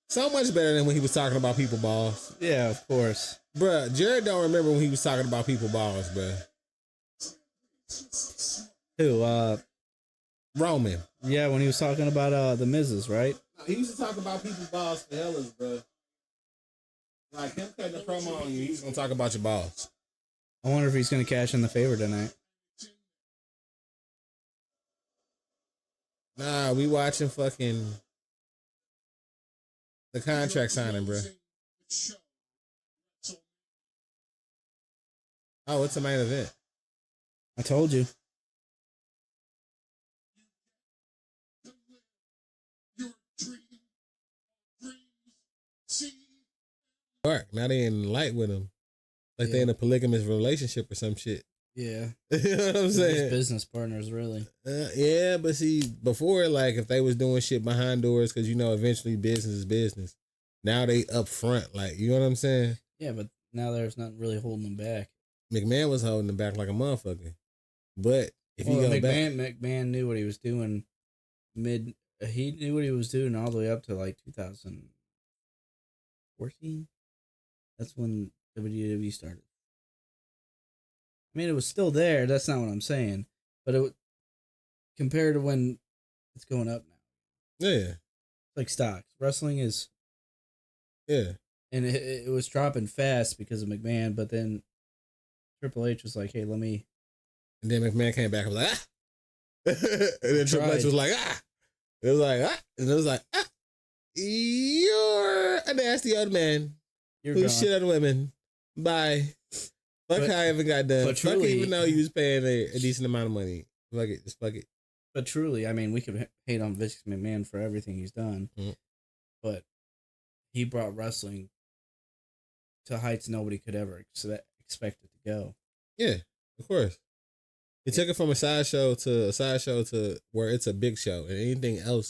So much better than when he was talking about people balls. Yeah, of course. Bruh, Jared don't remember when he was talking about people balls, bruh. Who? Roman. Yeah, when he was talking about the Miz's, right? He used to talk about people's balls for hellas, bruh. Like him cutting a promo on you, he's gonna talk about your balls. I wonder if he's gonna cash in the favor tonight. Nah, we watching fucking the contract signing, bruh. Oh, it's the main event. I told you. Now they in light with him. Like they in a polygamous relationship or some shit. Yeah. You know what I'm saying? Just business partners, really. Yeah, but see, before, like, if they was doing shit behind doors, because, you know, eventually business is business. Now they up front, like, you know what I'm saying? Yeah, but now there's nothing really holding them back. McMahon was holding them back like a motherfucker. But if you go McMahon knew what he was doing he knew what he was doing all the way up to like 2014. That's when WWE started. I mean, it was still there. That's not what I'm saying. But compared to when it's going up now. Yeah. Like stocks. Wrestling is. Yeah. And it was dropping fast because of McMahon, but then Triple H was like, hey, let me. And then McMahon came back and was like, ah. And then Triple H was like, ah. It was like, ah. And it was like, ah. You're a nasty old man. Who shit on women. Bye. Fuck how I even got done. But truly, fuck it, even though you was paying a decent amount of money. Fuck it. Just fuck it. But truly, I mean, we could hate on Vince McMahon for everything he's done. Mm-hmm. But he brought wrestling to heights nobody could ever expect it to go. Yeah, of course. He took it from a sideshow to where it's a big show. And anything other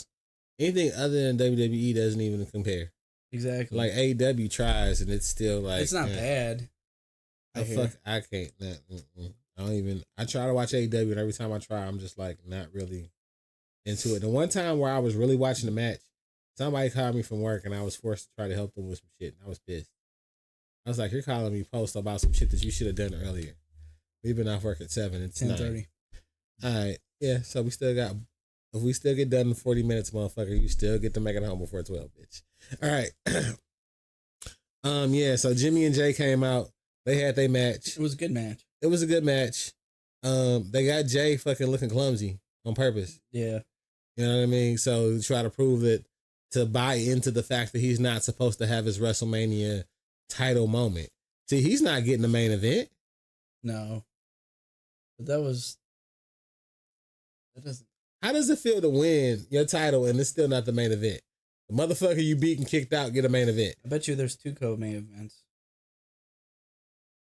than WWE doesn't even compare. Exactly. Like AEW tries and it's still like... It's not bad. I can't. I try to watch AEW and every time I try, I'm just like not really into it. The one time where I was really watching the match, somebody called me from work and I was forced to try to help them with some shit. And I was pissed. I was like, you're calling me post about some shit that you should have done earlier. We've been off work at 7. It's 10:30. All right. Yeah. So if we still get done in 40 minutes, motherfucker, you still get to make it home before 12, bitch. All right. Yeah. So Jimmy and Jay came out. They had their match. It was a good match. It was a good match. They got Jay fucking looking clumsy on purpose. Yeah. You know what I mean? So try to prove it, to buy into the fact that he's not supposed to have his WrestleMania title moment. See, he's not getting the main event. No. But that doesn't. How does it feel to win your title and it's still not the main event? The motherfucker you beat and kicked out get a main event. I bet you there's 2 co-main events.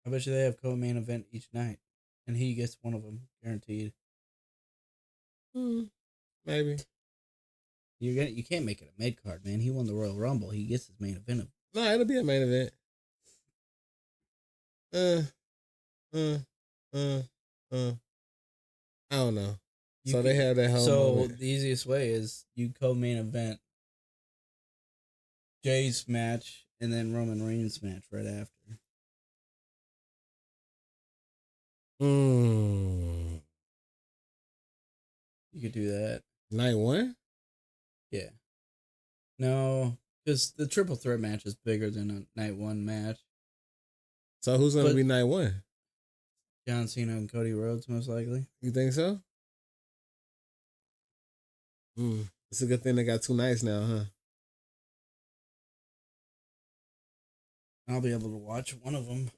I bet you they have co-main event each night, and he gets one of them guaranteed. Maybe. You can't make it a mid card, man. He won the Royal Rumble. He gets his main event. No, it'll be a main event. I don't know. They have that whole. So moment. The easiest way is you co-main event Jay's match and then Roman Reigns' match right after. You could do that. Night 1? Yeah. No, because the triple threat match is bigger than a night 1 match. So who's going to be night 1? John Cena and Cody Rhodes, most likely. You think so? It's a good thing they got 2 nights now, huh? I'll be able to watch one of them.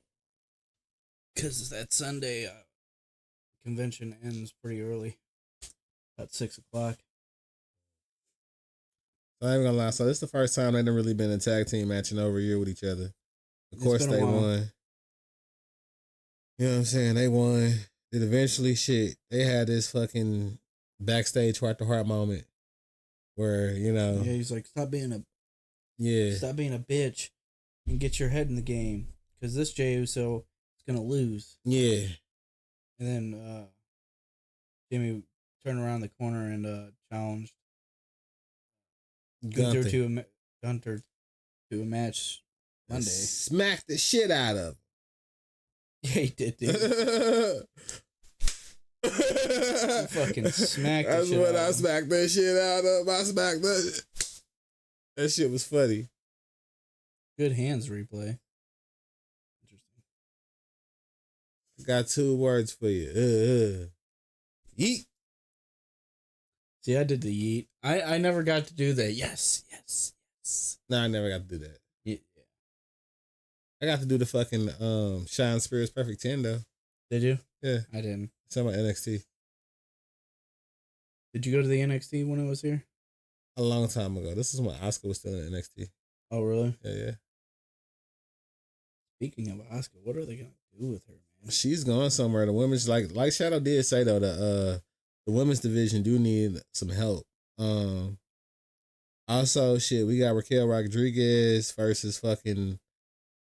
Because that Sunday convention ends pretty early. About 6 o'clock. I ain't gonna lie. So this is the first time they've really been a tag team matching over a year with each other. Of course they won. You know what I'm saying? They won. It eventually they had this fucking backstage heart to heart moment where, you know. Yeah, he's like, stop being a bitch and get your head in the game. Because this Jey Uso is gonna lose. Yeah. And then Jimmy turned around the corner and challenged Gunther Gunter to a match Monday. Smacked the shit out of him. Yeah, he did, dude. Fucking smacked That's the shit what out I of him. smacked that shit out of. I smacked that. That shit was funny. Good hands replay. Interesting. I got 2 words for you. Yeet. See, I did the yeet. I never got to do the yes. No, I never got to do that. Yeah. I got to do the fucking Shine Spears Perfect 10 though. Did you? Yeah. I didn't. Some of NXT. Did you go to the NXT when it was here? A long time ago. This is when Asuka was still in NXT. Oh, really? Yeah. Speaking of Asuka, what are they gonna do with her, man? She's going somewhere. The women's like Shadow did say though, the women's division do need some help. Also shit, we got Raquel Rodriguez versus fucking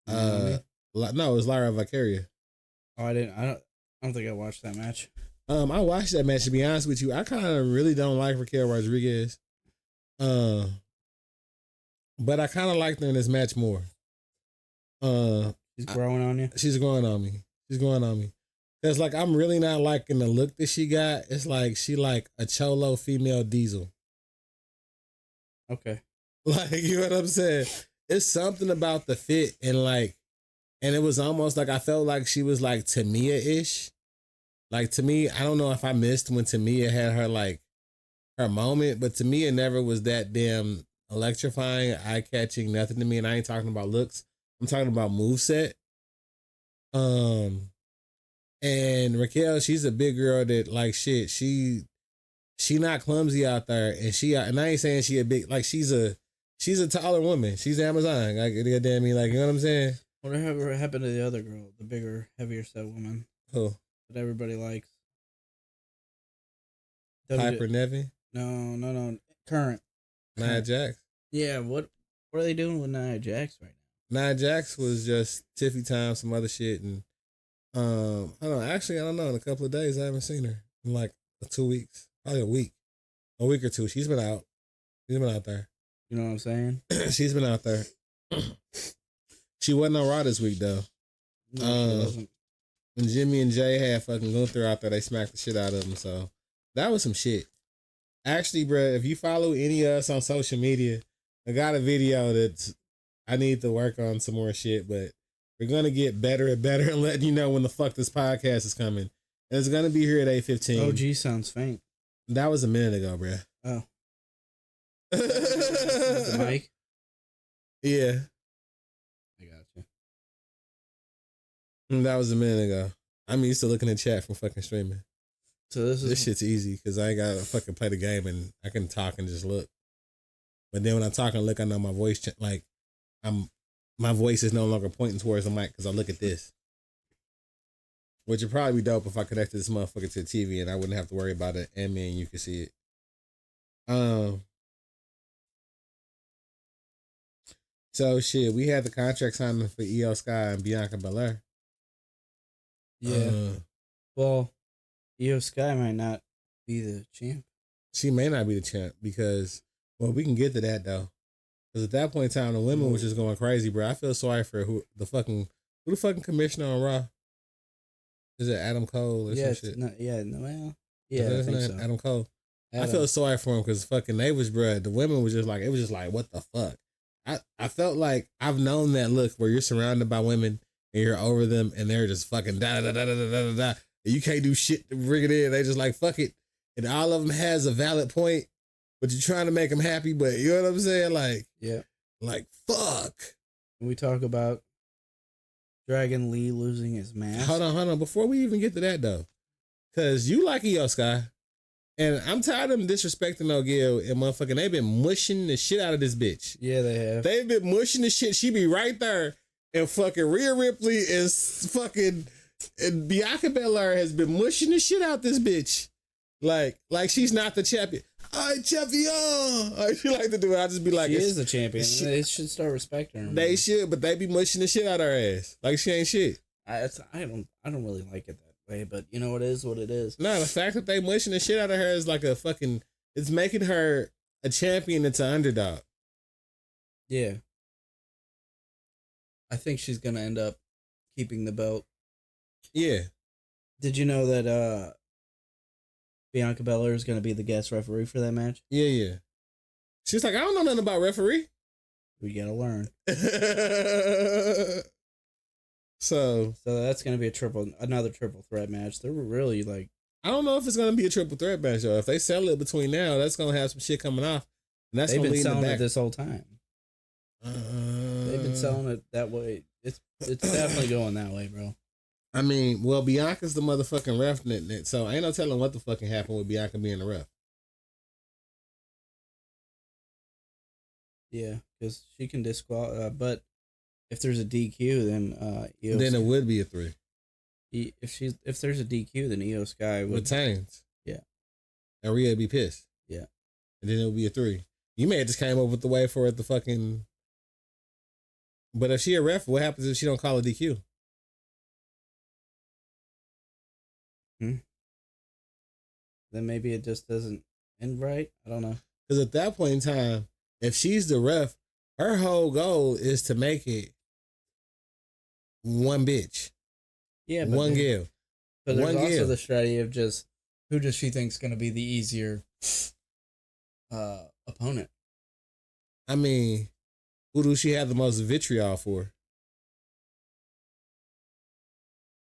no, it was Lyra Valkyria. Oh, I don't think I watched that match. I watched that match, to be honest with you. I kind of really don't like Raquel Rodriguez. But I kind of liked her in this match more. She's growing on you? She's growing on me. Cause like I'm really not liking the look that she got. It's like she like a cholo female Diesel. Okay. Like, you know what I'm saying? It's something about the fit and it was almost like I felt like she was like Tamia-ish. Like, to me, I don't know if I missed when Tamia had her moment, but Tamia never was that damn electrifying, eye-catching, nothing to me. And I ain't talking about looks. I'm talking about moveset. And Raquel, she's a big girl that like shit. She not clumsy out there, and I ain't saying she a big, like she's a taller woman. She's Amazon. Like, goddamn me, like, you know what I'm saying? Whatever happened to the other girl, the bigger, heavier set woman? Who? That everybody likes. Piper Nevin? No. Current. Nia Jax? Yeah, what are they doing with Nia Jax right now? Nia Jax was just Tiffy time, some other shit, and I don't know. Actually, I don't know. In a couple of days, I haven't seen her in like 2 weeks, probably a week or 2. She's been out. She's been out there. You know what I'm saying? She's been out there. She wasn't on Raw this week though. No, she wasn't. When Jimmy and Jay had fucking Gunther out there, they smacked the shit out of him. So that was some shit. Actually, bro, if you follow any of us on social media, I got a video that I need to work on some more shit, but we're gonna get better and better and letting you know when the fuck this podcast is coming. And it's gonna be here at 8:15. OG sounds faint. That was a minute ago, bro. Oh. The mic? Yeah. I got you. That was a minute ago. I'm used to looking at chat from fucking streaming. So this shit's easy because I ain't gotta fucking play the game and I can talk and just look. But then when I talk and look, I know my voice my voice is no longer pointing towards the mic because I look at this. Which would probably be dope if I connected this motherfucker to the TV and I wouldn't have to worry about it and me and you could see it. So shit, we had the contract signing for Io Sky and Bianca Belair. Yeah. Well, Io Sky might not be the champ. She may not be the champ because, well, we can get to that though. Because at that point in time, the women was just going crazy, bro. I feel sorry for who the fucking commissioner on Raw. Is it Adam Cole or some shit? I think so. Adam Cole. I feel sorry for him because fucking they was, bro. The women was just like, it was just like, what the fuck? I felt like I've known that look where you're surrounded by women and you're over them and they're just fucking da da da da da da da. And you can't do shit to bring it in. They just like, fuck it. And all of them has a valid point, but you're trying to make them happy. But you know what I'm saying? Like, yeah. Like, fuck. Can we talk about Dragon Lee losing his mask? Hold on. Before we even get to that, though, because you like Io Sky, and I'm tired of them disrespecting O'Gill and motherfucking, they've been mushing the shit out of this bitch. Yeah, they have. They've been mushing the shit. She be right there, and fucking Rhea Ripley is fucking, and Bianca Belair has been mushing the shit out this bitch. Like she's not the champion. I champion. I feel like to do it. I just be like, she is the champion. They should start respecting her. They should, but they be mushing the shit out her ass. Like she ain't shit. I don't really like it way, but you know, it is what it is. No, the fact that they mushing the shit out of her is like a fucking. It's making her a champion that's an underdog. Yeah. I think she's gonna end up keeping the belt. Yeah. Did you know that Bianca Belair is gonna be the guest referee for that match? Yeah. She's like, I don't know nothing about referee. We gotta learn. So that's gonna be another triple threat match. They were really like, I don't know if it's gonna be a triple threat match though. If they sell it between now, that's gonna have some shit coming off. And that's they've gonna been lead selling back. it this whole time. They've been selling it that way. It's definitely going that way, bro. I mean, well, Bianca's the motherfucking ref, so ain't no telling what the fucking happened with Bianca being the ref. Yeah, because she can disqualify. But if there's a DQ, then Then it would be a 3. If there's a DQ, then Io Sky retains. Yeah, and Rhea would be pissed. Yeah, and then it would be a 3. You may have just came up with the way for it to fucking. But if she a ref, what happens if she don't call a DQ? Then maybe it just doesn't end right. I don't know. Because at that point in time, if she's the ref, her whole goal is to make it one bitch. Yeah, but one girl. But there's also the strategy of just who does she think's going to be the easier opponent. I mean, who does she have the most vitriol for?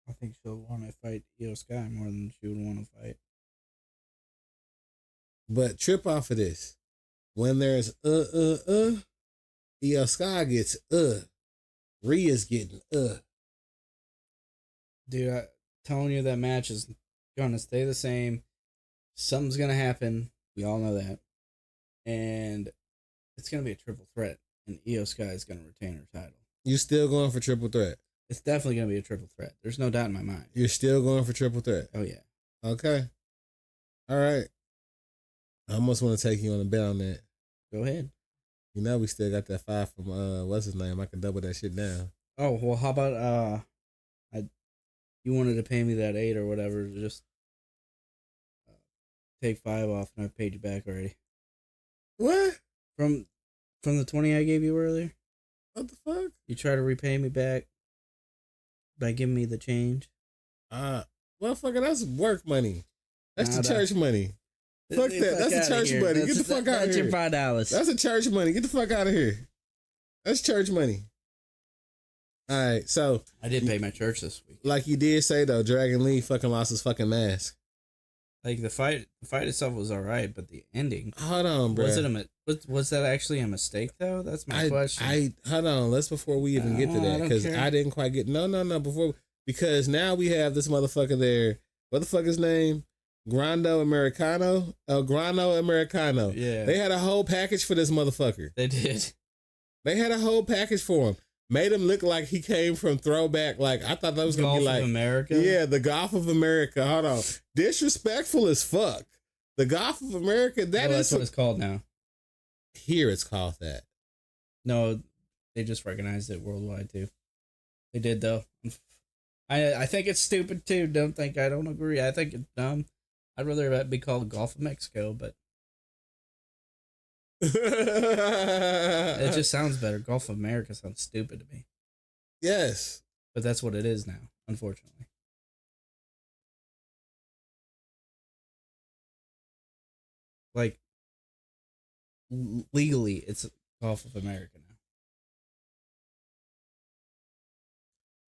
I think she'll want to fight Io Sky more than she would want to fight. But trip off of this. When there's Io Sky gets Rhea's getting Dude, I'm telling you that match is going to stay the same. Something's going to happen. We all know that. And it's going to be a triple threat. And Io Sky is going to retain her title. You still going for triple threat? It's definitely going to be a triple threat. There's no doubt in my mind. You're still going for triple threat? Oh, yeah. Okay. All right. I almost want to take you on a bet on that. Go ahead. You know we still got that 5 from, what's his name? I can double that shit down. Oh, well, how about, you wanted to pay me that 8 or whatever, just take 5 off and I paid you back already. What? From the 20 I gave you earlier? What the fuck? You try to repay me back by giving me the change? Motherfucker, that's work money. That's the church money. Fuck that. That's the church money. Get the fuck out of here. That's your $5. That's the church money. Get the fuck out of here. That's church money. All right, so I did pay my church this week. Like you did say though, Dragon Lee fucking lost his fucking mask. Like the fight itself was all right, but the ending. Hold on, bro. Was that actually a mistake though? That's my question. Hold on. Let's before we even get to that because I didn't quite get no before because now we have this motherfucker there. What the fuck his name? Grando Americano. Grano Americano. Yeah. They had a whole package for this motherfucker. They did. They had a whole package for him. Made him look like he came from throwback. Like I thought that was gonna be like Golf of America. Yeah, the Golf of America. Hold on, disrespectful as fuck. The Golf of America. That's what it's called now. Here it's called that. No, they just recognized it worldwide too. They did though. I think it's stupid too. I don't agree. I think it's dumb. I'd rather it be called Gulf of Mexico, but it just sounds better. Gulf of America sounds stupid to me. Yes. But that's what it is now, unfortunately. Like, legally, it's Gulf of America now.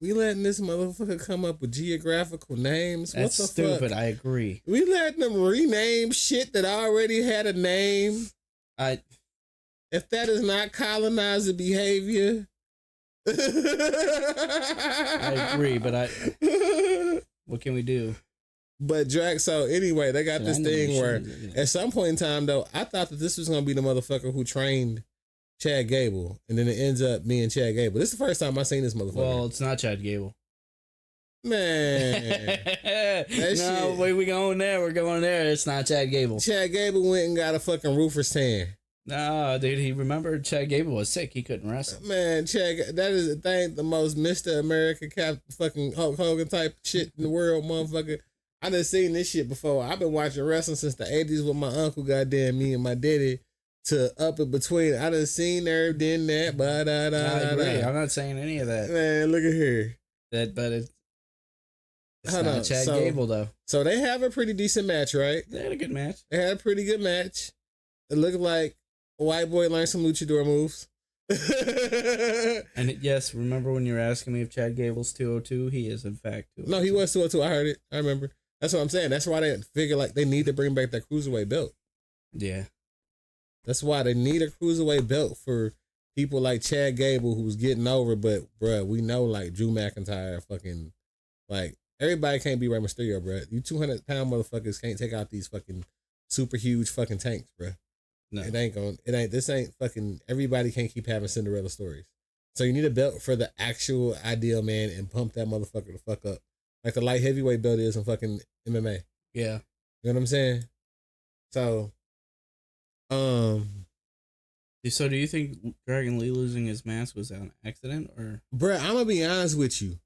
We letting this motherfucker come up with geographical names? That's what the stupid, fuck? I agree. We letting them rename shit that already had a name? If that is not colonizer behavior. I agree, but what can we do? But Drax, so anyway, they got this thing where at some point in time though, I thought that this was gonna be the motherfucker who trained Chad Gable, and then it ends up being Chad Gable. This is the first time I seen this motherfucker. Well, it's not Chad Gable. Man. We going there. We're going there. It's not Chad Gable. Chad Gable went and got a fucking roofer's tan. No, dude, he remembered Chad Gable was sick. He couldn't wrestle. Man, Chad, that is the thing, the most Mr. America Cap fucking Hulk Hogan type shit in the world, motherfucker. I done seen this shit before. I've been watching wrestling since the 80s with my uncle, goddamn me and my daddy, to up in between. I done seen there, then that, I agree. I'm not saying any of that. Man, look at here. But it's not Chad Gable, though. So they have a pretty decent match, right? They had a good match. They had a pretty good match. It looked like a white boy learned some luchador moves. And yes, remember when you were asking me if Chad Gable's 202? He is, in fact, 202. No, he was 202. I heard it. I remember. That's what I'm saying. That's why they figure like they need to bring back that cruiserweight belt. Yeah. That's why they need a cruiserweight belt for people like Chad Gable who's getting over. But, bruh, we know like Drew McIntyre fucking, like, everybody can't be Rey Mysterio, bruh. You 200-pound motherfuckers can't take out these fucking super huge fucking tanks, bruh. No. This ain't fucking, everybody can't keep having Cinderella stories. So you need a belt for the actual ideal man and pump that motherfucker the fuck up. Like the light heavyweight belt is in fucking MMA. Yeah. You know what I'm saying? So, So do you think Dragon Lee losing his mask was an accident or? Bruh, I'm gonna be honest with you.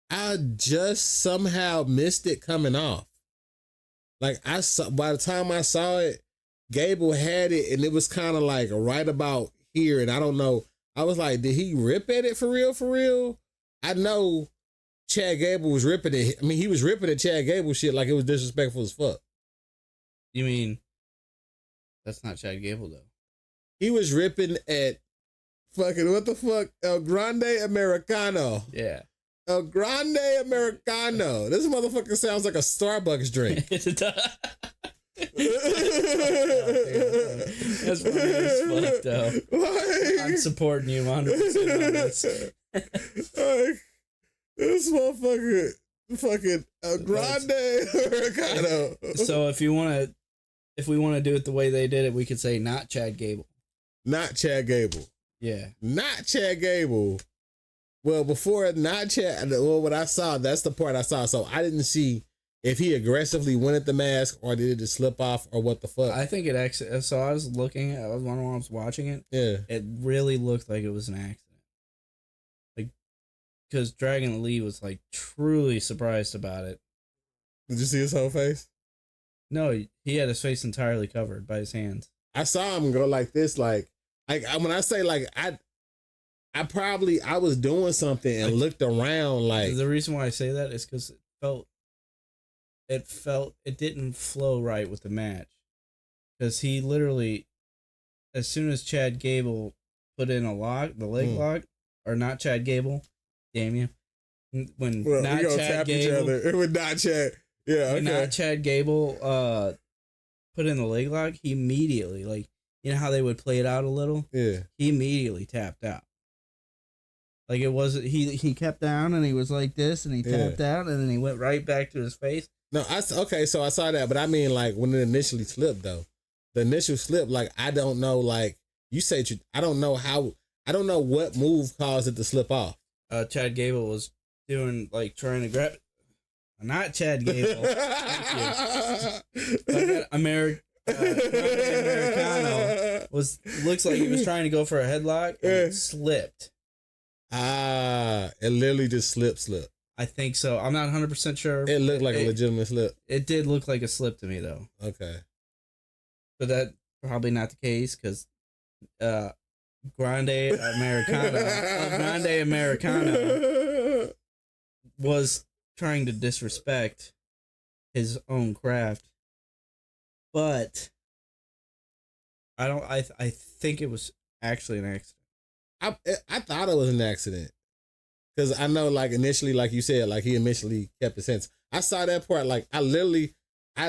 I just somehow missed it coming off. Like by the time I saw it, Gable had it and it was kind of like right about here. And I don't know. I was like, did he rip at it for real? For real? I know Chad Gable was ripping it. I mean, he was ripping at Chad Gable shit like it was disrespectful as fuck. You mean that's not Chad Gable though? He was ripping at fucking what the fuck? El Grande Americano. Yeah. El Grande Americano. This motherfucker sounds like a Starbucks drink. That's funny as fuck, though. Like, I'm supporting you 100% on this. Like, this motherfucker fucking El Grande Americano. So if we want to do it the way they did it, we could say not Chad Gable. Not Chad Gable. Yeah. Not Chad Gable. Well, before not Chad, well, what I saw, that's the part I saw. So I didn't see if he aggressively went at the mask or did it just slip off or what the fuck. I think it actually, so I was looking, I was when I was watching it. Yeah. It really looked like it was an accident. Like, because Dragon Lee was like truly surprised about it. Did you see his whole face? No, he had his face entirely covered by his hands. I saw him go like this, like when I say like I was doing something and looked around like. The reason why I say that is because it didn't flow right with the match. Because he literally, as soon as Chad Gable put in the leg lock, or not Chad Gable, damn you. When not Chad Gable. It would not Chad. Yeah, okay. Not Chad Gable put in the leg lock, he immediately, like, you know how they would play it out a little? Yeah. He immediately tapped out. Like it wasn't, he kept down and he was like this and he tapped out and then he went right back to his face. No, so I saw that, but I mean like when it initially slipped though. The initial slip, like I don't know, like you said, I don't know what move caused it to slip off. Chad Gable was doing like trying to grab it. Not Chad Gable. Thank you. Americano looks like he was trying to go for a headlock and it slipped. It literally just slipped. I think so. I'm not 100% sure. It looked like a legitimate slip. It did look like a slip to me though. Okay. But that probably not the case because Grande Americano was trying to disrespect his own craft. But I think it was actually an accident. I thought it was an accident. Because I know, like, initially, like you said, like, he initially kept his sense. I saw that part, like, I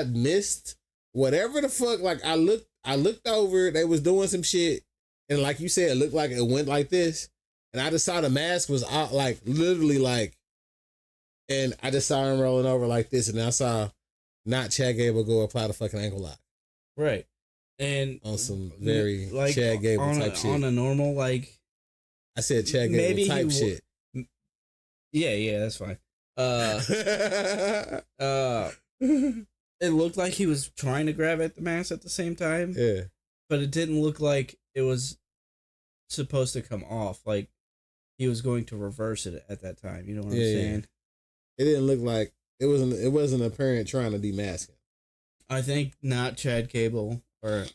missed whatever the fuck, like, I looked over, they was doing some shit, and like you said, it looked like it went like this, and I just saw the mask was out, like, literally, like, and I just saw him rolling over like this, and I saw not Chad Gable go apply the fucking ankle lock. Right. And on some very like, Chad Gable type shit. On a normal, like, I said Chad Gable type shit. Yeah, that's fine. It looked like he was trying to grab at the mask at the same time. Yeah. but it didn't look like it was supposed to come off. Like he was going to reverse it at that time. You know what I'm saying? It didn't look like it wasn't apparent trying to demask him. I think not Chad Cable or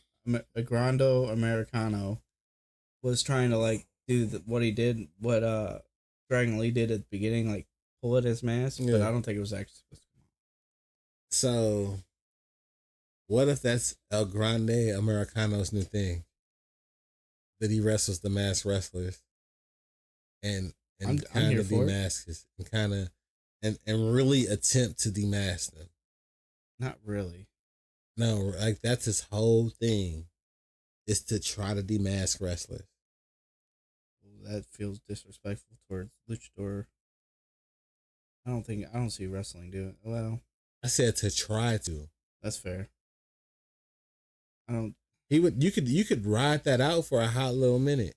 Grando Americano was trying to like do what he did, what Dragon Lee did at the beginning, like pull at his mask, but I don't think it was actually supposed to come off. So, what if that's El Grande Americano's new thing? That he wrestles the masked wrestlers and kind of demasks and kind of and really attempt to demask them. Not really. No, like that's his whole thing, is to try to demask wrestlers. Well, that feels disrespectful towards luchador. I don't see wrestling doing it. Well, I said to try to. That's fair. I don't. You could ride that out for a hot little minute.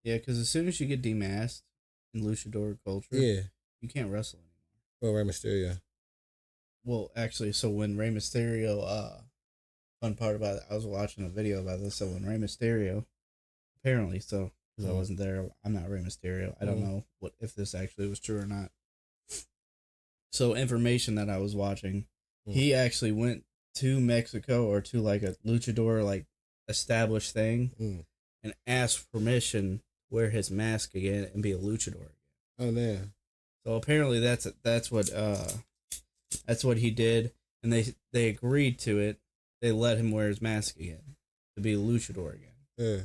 Yeah, because as soon as you get demasked in luchador culture, you can't wrestle anymore. Well, Rey Mysterio. Well, actually, so when Rey Mysterio, fun part about it, I was watching a video about this. So when Rey Mysterio, apparently, so because I wasn't there, I'm not Rey Mysterio. I don't know if this actually was true or not. So information that I was watching, he actually went to Mexico or to like a luchador like established thing and asked permission to wear his mask again and be a luchador again. Oh damn! So apparently that's what he did, and they agreed to it. They let him wear his mask again to be a luchador again. Yeah.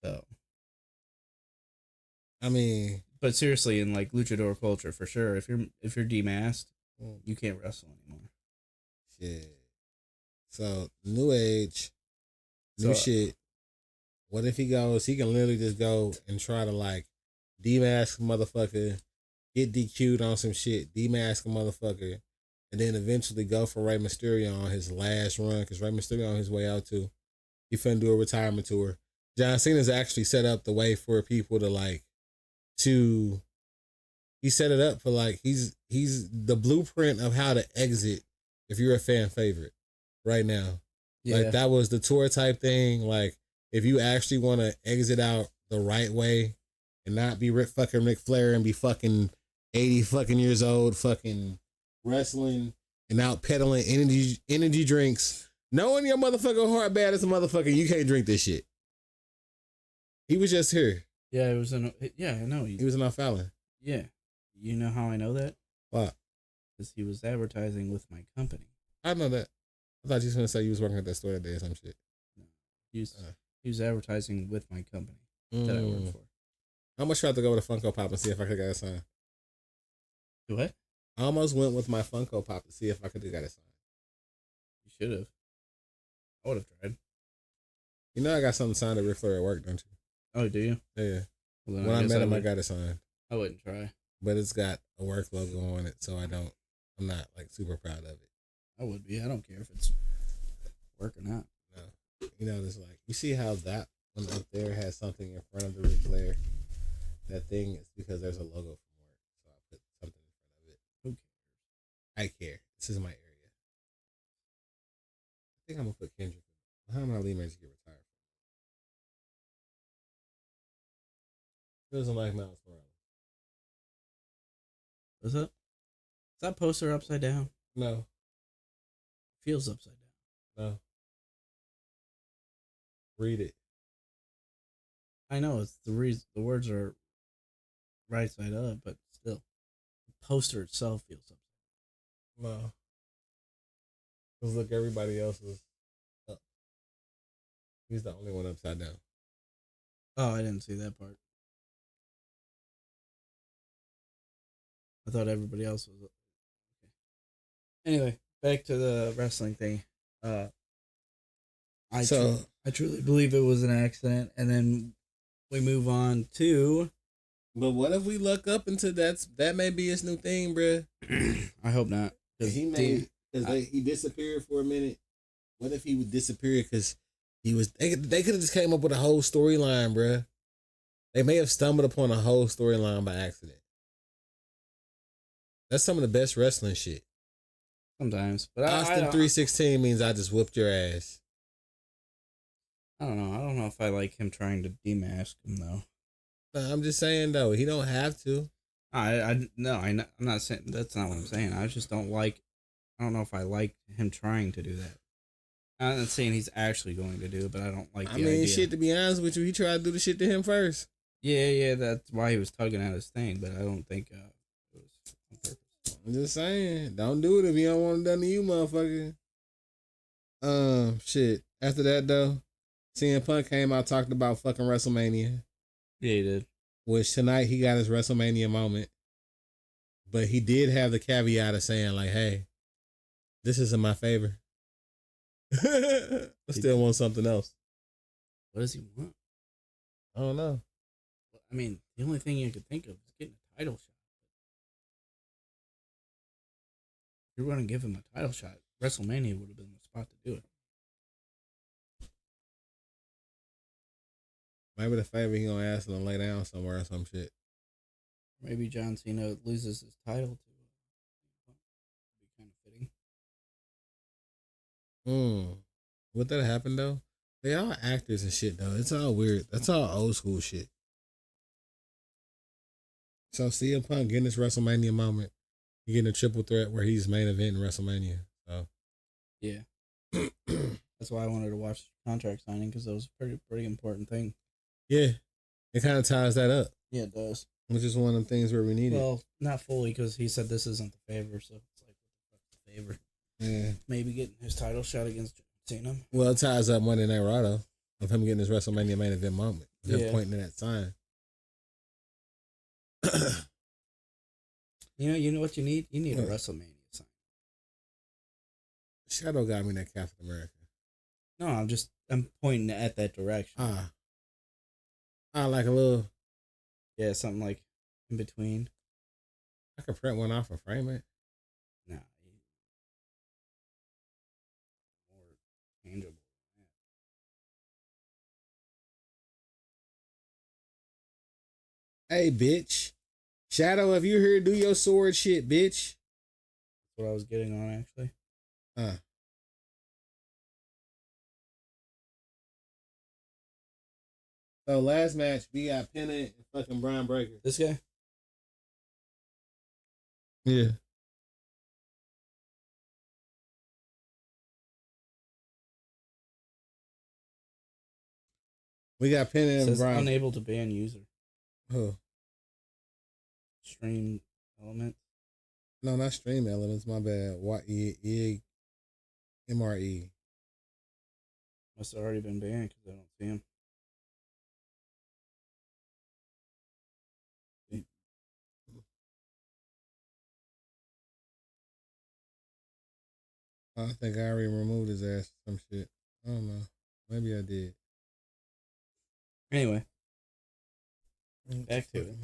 So, I mean, but seriously, in like luchador culture, for sure, if you're demasked, you can't wrestle anymore. Shit. So new age, new shit. What if he goes? He can literally just go and try to like demask a motherfucker, get DQ'd on some shit, demask a motherfucker, and then eventually go for Rey Mysterio on his last run, because Rey Mysterio on his way out too. He finna do a retirement tour. John Cena's actually set up the way for people to like he set it up for like he's the blueprint of how to exit if you're a fan favorite right now. Yeah. Like that was the tour type thing. Like if you actually want to exit out the right way and not be fucking Ric Flair and be fucking 80 fucking years old, fucking wrestling and out peddling energy drinks, knowing your motherfucking heart bad as a motherfucker, you can't drink this shit. He was just here. Yeah, it was I know. He was in Off Fallon. Yeah. You know how I know that? What? Because he was advertising with my company. I know that. I thought you was going to say you was working at that store today or some shit. No. He was advertising with my company that I work for. I almost tried to go with a Funko Pop and see if I could get a sign. Do what? I almost went with my Funko Pop to see if I could get a sign. You should have. I would have tried. You know I got something signed at Ric Flair at work, don't you? Oh, do you? Yeah. Well, when I met him, I got it signed. I wouldn't try. But it's got a work logo on it, so I'm not like super proud of it. I would be. I don't care if it's work or not. No. You know, it's like, you see how that one up there has something in front of the Ric Flair? That thing is because there's a logo from work, so I put something in front of it. Who cares? I care. This is my area. I think I'm gonna put Kendrick. How am I leaving to get retired? Doesn't like Miles Morales. What's up? Is that poster upside down? No. Feels upside down. No. Read it. I know it's the reason the words are right side up, but still, the poster itself feels upside down. No. Because look, everybody else is up. He's the only one upside down. Oh, I didn't see that part. I thought everybody else was up. Okay. Anyway, back to the wrestling thing. I truly believe it was an accident, and then we move on to. But what if we look up into that may be his new thing, bruh? I hope not. He disappeared for a minute. What if he would disappear because he was? They could have just came up with a whole storyline, bruh. They may have stumbled upon a whole storyline by accident. That's some of the best wrestling shit. Sometimes, but Austin 316 means I just whooped your ass. I don't know. I don't know if I like him trying to demask him though. No, I'm just saying though, he don't have to. I'm not saying that's not what I'm saying. I just don't like. I don't know if I like him trying to do that. I'm not saying he's actually going to do it, but I don't like I the mean, idea. shit. To be honest with you, he tried to do the shit to him first. Yeah, that's why he was tugging at his thing, but I don't think it was on purpose. I'm just saying, don't do it if you don't want it done to you, motherfucker. Shit. After that though, CM Punk came out talking about fucking WrestleMania. Yeah, he did. Which tonight he got his WrestleMania moment, but he did have the caveat of saying like, "Hey, this isn't my favor. I still want something else." What does he want? I don't know. I mean, the only thing you could think of is getting a title shot. If you're going to give him a title shot, WrestleMania would have been the spot to do it. Maybe the favor he gonna ask him to lay down somewhere or some shit. Maybe John Cena loses his title to be kind of fitting. Would that happen though? They all actors and shit though. It's all weird. That's all old school shit. So CM Punk getting this WrestleMania moment. He getting a triple threat where he's main event in WrestleMania. So yeah, that's why I wanted to watch the contract signing because that was a pretty important thing. Yeah, it kind of ties that up. Yeah, it does. Which is one of the things where we need it. Well, not fully because he said this isn't the favor, so it's like what the fuck's the favor? Yeah, maybe getting his title shot against Cena. Well, it ties up Monday Night Raw though, of him getting his WrestleMania main event moment. Just pointing to that sign. You know what you need? You need a WrestleMania sign. Shadow got me that Captain America. No, I'm pointing at that direction. Like a little. Yeah, something like in between. I could print one off and frame it. Nah. More tangible. Hey, bitch. Shadow, if you're here, do your sword shit, bitch. That's what I was getting on, actually. So last match, we got Pennant and fucking Brian Breaker. This guy? Yeah. We got Pennant and Brian. Unable to ban user. Who? Stream element. No, not stream elements. My bad. MRE. Must have already been banned because I don't see him. I think I already removed his ass or some shit. I don't know. Maybe I did. Anyway. Back to it.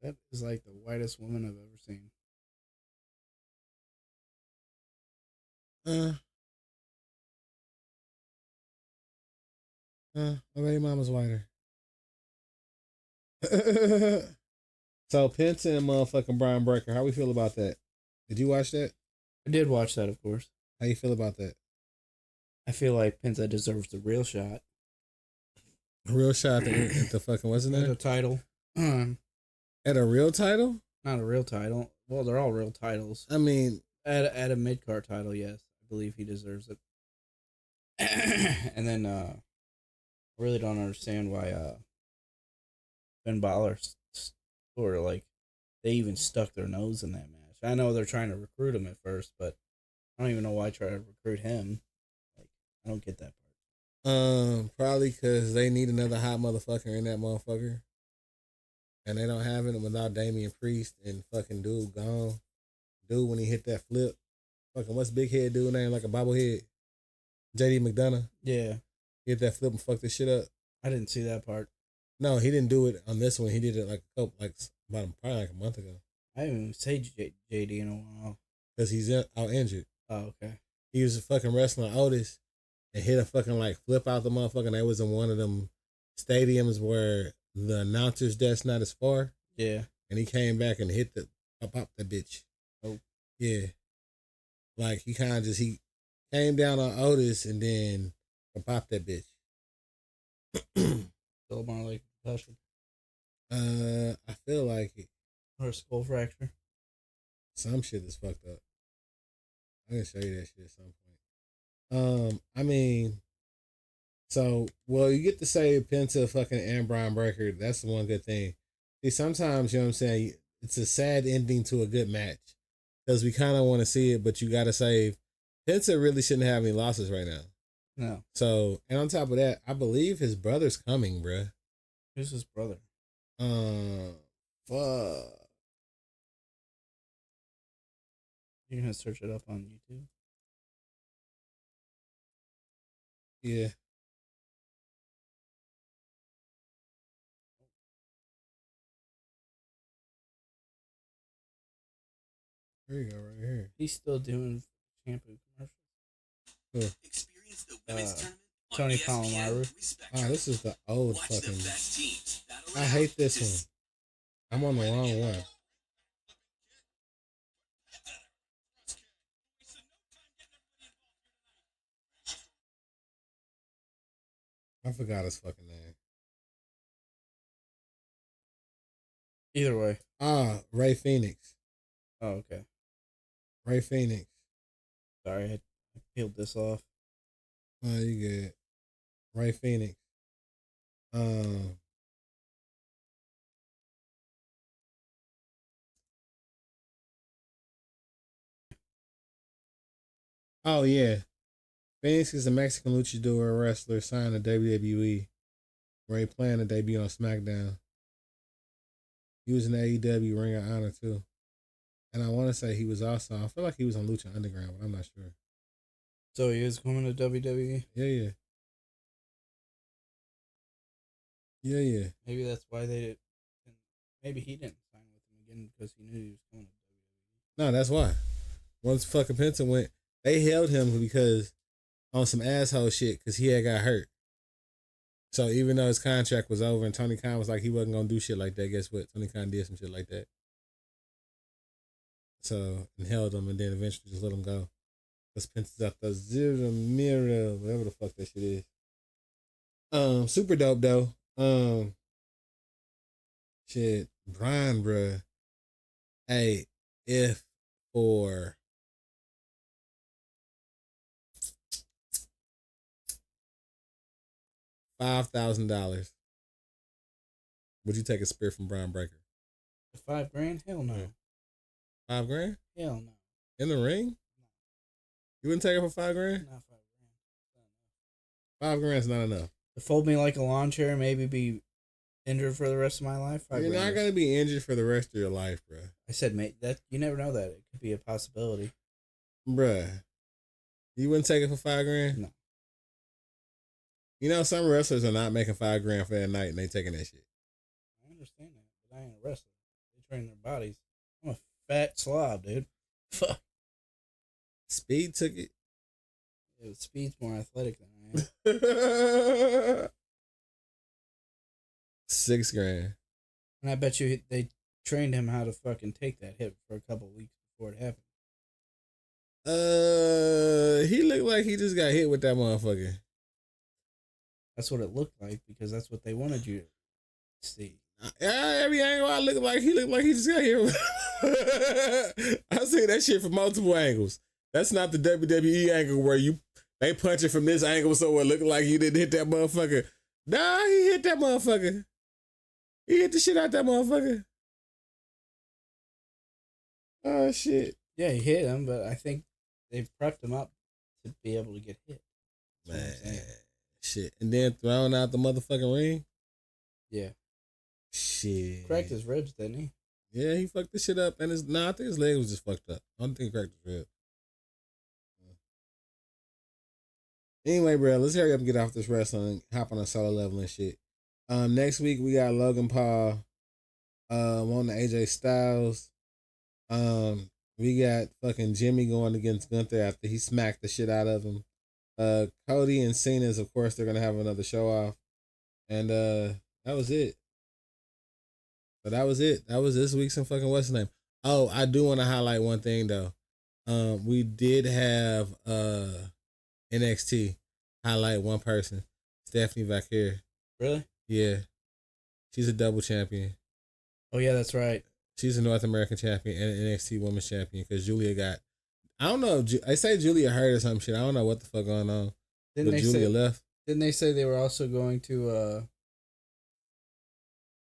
That is like the whitest woman I've ever seen. My baby mama's whiter. So Pence and motherfucking Brian Breaker, how we feel about that? Did you watch that? I did watch that, of course. How you feel about that? I feel like Penta deserves the real shot. A real shot at the fucking, what's it name? At a title. At a real title? Not a real title. Well, they're all real titles. I mean, at a mid-card title, yes. I believe he deserves it. And then, I really don't understand why, Finn Balor sort of like, they even stuck their nose in that match. I know they're trying to recruit him at first, but I don't even know why try to recruit him. Like, I don't get that part. Probably because they need another hot motherfucker in that motherfucker. And they don't have it without Damian Priest and fucking dude gone. Dude, when he hit that flip, fucking what's big head dude name like a bobblehead? JD McDonough. Yeah. He hit that flip and fucked this shit up. I didn't see that part. No, he didn't do it on this one. He did it probably like a month ago. I didn't even say JD in a while. Because he's out injured. Oh, okay. He was fucking wrestling Otis and hit a fucking flip out the motherfucker. And that was in one of them stadiums where the announcer's desk not as far. Yeah. And he came back and hit pop that bitch. Oh. Yeah. Like he kind of he came down on Otis and then Pop that bitch. Still more like a concussion I feel like it. or a skull fracture. Some shit is fucked up. I can show you that shit at some point. I mean, so well, you get to say Penta fucking and Brian Breaker. That's the one good thing. See, sometimes you know what I'm saying. It's a sad ending to a good match because we kind of want to see it, but you got to save. Penta really shouldn't have any losses right now. No. So, and on top of that, I believe his brother's coming, bruh. Who's his brother? Fuck. You're gonna search it up on YouTube. Yeah. There you go, right here. He's still doing shampoo commercials. Experience the women's tournament on Tony ESPN Polamalu. Oh, this is the old Watch fucking. the best teams battle I out hate this to one. I'm on the wrong one. I forgot his fucking name. Either way. Ray Phoenix. Oh, okay. Ray Phoenix. Sorry, I peeled this off. Oh, you good. Ray Phoenix. Oh yeah. Phoenix is a Mexican luchador wrestler signed to WWE. Where he planned to debut on SmackDown. He was in AEW Ring of Honor too. And I want to say he was also, I feel like he was on Lucha Underground, but I'm not sure. So he is coming to WWE? Yeah. Yeah. Maybe that's why they did. Maybe he didn't sign with him again because he knew he was coming to WWE. No, that's why. Once fucking Penta went, they held him because on some asshole shit because he had got hurt. So even though his contract was over and Tony Khan was like he wasn't gonna do shit like that, guess what? Tony Khan did some shit like that. So and held him and then eventually just let him go. Because Penta's up the zero mirror, whatever the fuck that shit is. Super dope though. Shit, Brian, bruh. Hey, if for $5,000, would you take a spear from Brian Breaker? $5,000? Hell no. $5,000 Hell no. in the ring? No. You wouldn't take it for $5,000? Not $5,000 is not enough. To fold me like a lawn chair, maybe be injured for the rest of my life. You're not gonna be injured for the rest of your life, bruh. I said, mate, that you never know that it could be a possibility. Bruh, you wouldn't take it for $5,000? No. You know some wrestlers are not making $5,000 for that night and they taking that shit. I understand that, but I ain't a wrestler. They train their bodies. I'm a fat slob, dude. Fuck. Speed took it. Yeah, Speed's more athletic than I am. $6,000. And I bet you they trained him how to fucking take that hit for a couple of weeks before it happened. He looked like he just got hit with that motherfucker. That's what it looked like because that's what they wanted you to see. Every angle I look like he looked like he just got hit. I see that shit from multiple angles. That's not the WWE angle where they punch it from this angle so it looked like you didn't hit that motherfucker. Nah, he hit that motherfucker. He hit the shit out that motherfucker. Oh shit. Yeah, he hit him, but I think they've prepped him up to be able to get hit. Man, shit. And then thrown out the motherfucking ring? Yeah. Shit. Cracked his ribs, didn't he? Yeah, he fucked the shit up. And I think his leg was just fucked up. I don't think he cracked his rib. Anyway, bro, let's hurry up and get off this wrestling, hop on a solo level and shit. Next week we got Logan Paul on the AJ Styles. We got fucking Jimmy going against Gunther after he smacked the shit out of him. Cody and Cena's, of course, they're gonna have another show off. And that was it. But that was it. That was this week's and fucking what's his name? Oh, I do want to highlight one thing though. We did have NXT. highlight one person, Stephanie Vaquer. Really? Yeah, she's a double champion. Oh yeah, that's right. She's a North American champion and an NXT Women's Champion because Julia got. I don't know. I say Julia hurt or some shit. I don't know what the fuck going on. Didn't but they Julia say, left. Didn't they say they were also going to?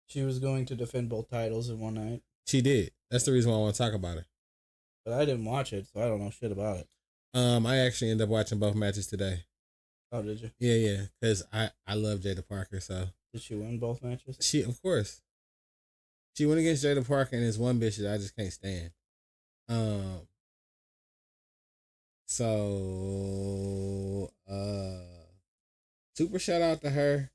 She was going to defend both titles in one night. She did. That's the reason why I want to talk about her. But I didn't watch it, so I don't know shit about it. I actually ended up watching both matches today. Oh, did you? Yeah, because I love Jada Parker. So did she win both matches? She, of course, she went against Jada Parker and this one bitch that I just can't stand. So super shout out to her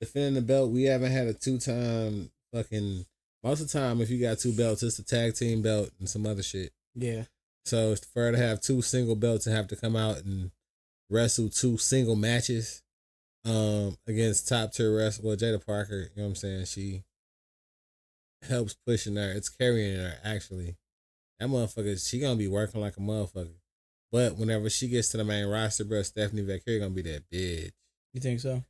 defending the belt. We haven't had a 2-time fucking. Most of the time, if you got 2 belts, it's a tag team belt and some other shit. Yeah. So it's fair to have 2 single belts and have to come out and wrestle 2 single matches against top tier wrestlers. Well, Jada Parker, you know what I'm saying? She helps pushing her. It's carrying her, actually. That motherfucker, she gonna be working like a motherfucker. But whenever she gets to the main roster, bro, Stephanie Vaquer gonna be that bitch. You think so?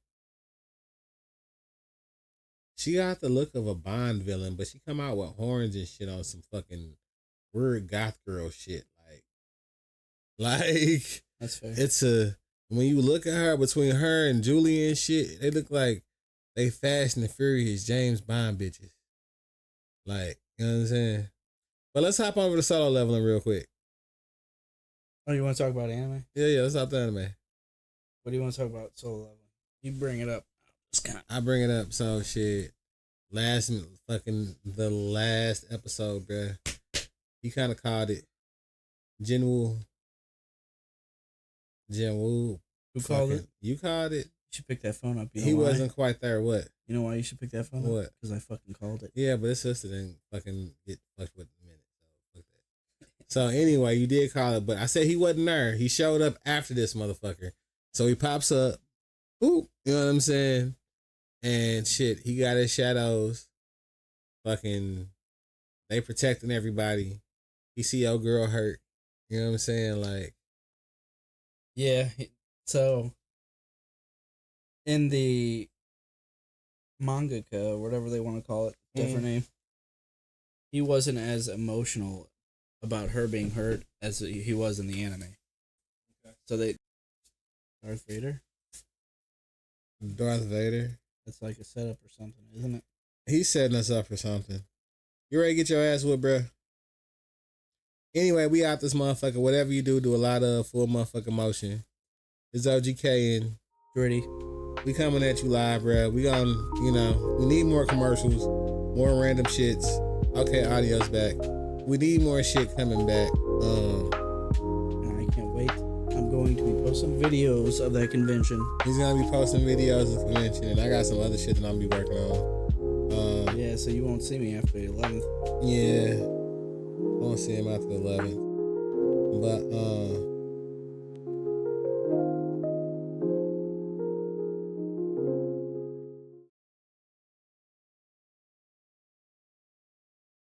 She got the look of a Bond villain, but she come out with horns and shit on some fucking weird goth girl shit. Like that's fair. It's when you look at her, between her and Julie and shit, they look like they Fast and the Furious James Bond bitches. Like, you know what I'm saying? But let's hop over to Solo Leveling real quick. Oh, you want to talk about anime? Yeah, let's hop to anime. What do you want to talk about Solo Leveling? You bring it up. I bring it up. So shit, the last episode, bruh. He kind of called it. Jinwoo. Who called it? You called it. You should pick that phone up. You know He why? wasn't quite there. What? You know why you should pick that phone up? What? Because I fucking called it. Yeah, but his sister didn't fucking get fucked with in a minute. So fuck that. So anyway, you did call it, but I said he wasn't there. He showed up after this motherfucker. So he pops up. Ooh, you know what I'm saying? And shit, he got his shadows. Fucking, they protecting everybody. He see your girl hurt. You know what I'm saying? Like, yeah. So in the mangaka, or whatever they want to call it, different name, he wasn't as emotional about her being hurt as he was in the anime. Okay. So Darth Vader. That's like a setup or something, isn't it? He's setting us up for something. You ready to get your ass whooped, bro? Anyway, we out this motherfucker. Whatever you do a lot of full motherfucking motion. It's OGK and Drity. We coming at you live, bro. We gonna, we need more commercials, more random shits. Okay, audio's back. We need more shit coming back. And I can't wait. I'm going to be posting videos of that convention. He's gonna be posting videos of the convention, and I got some other shit that I'm gonna be working on. Yeah, so you won't see me after the 11th. Yeah, I won't see him after the 11th. But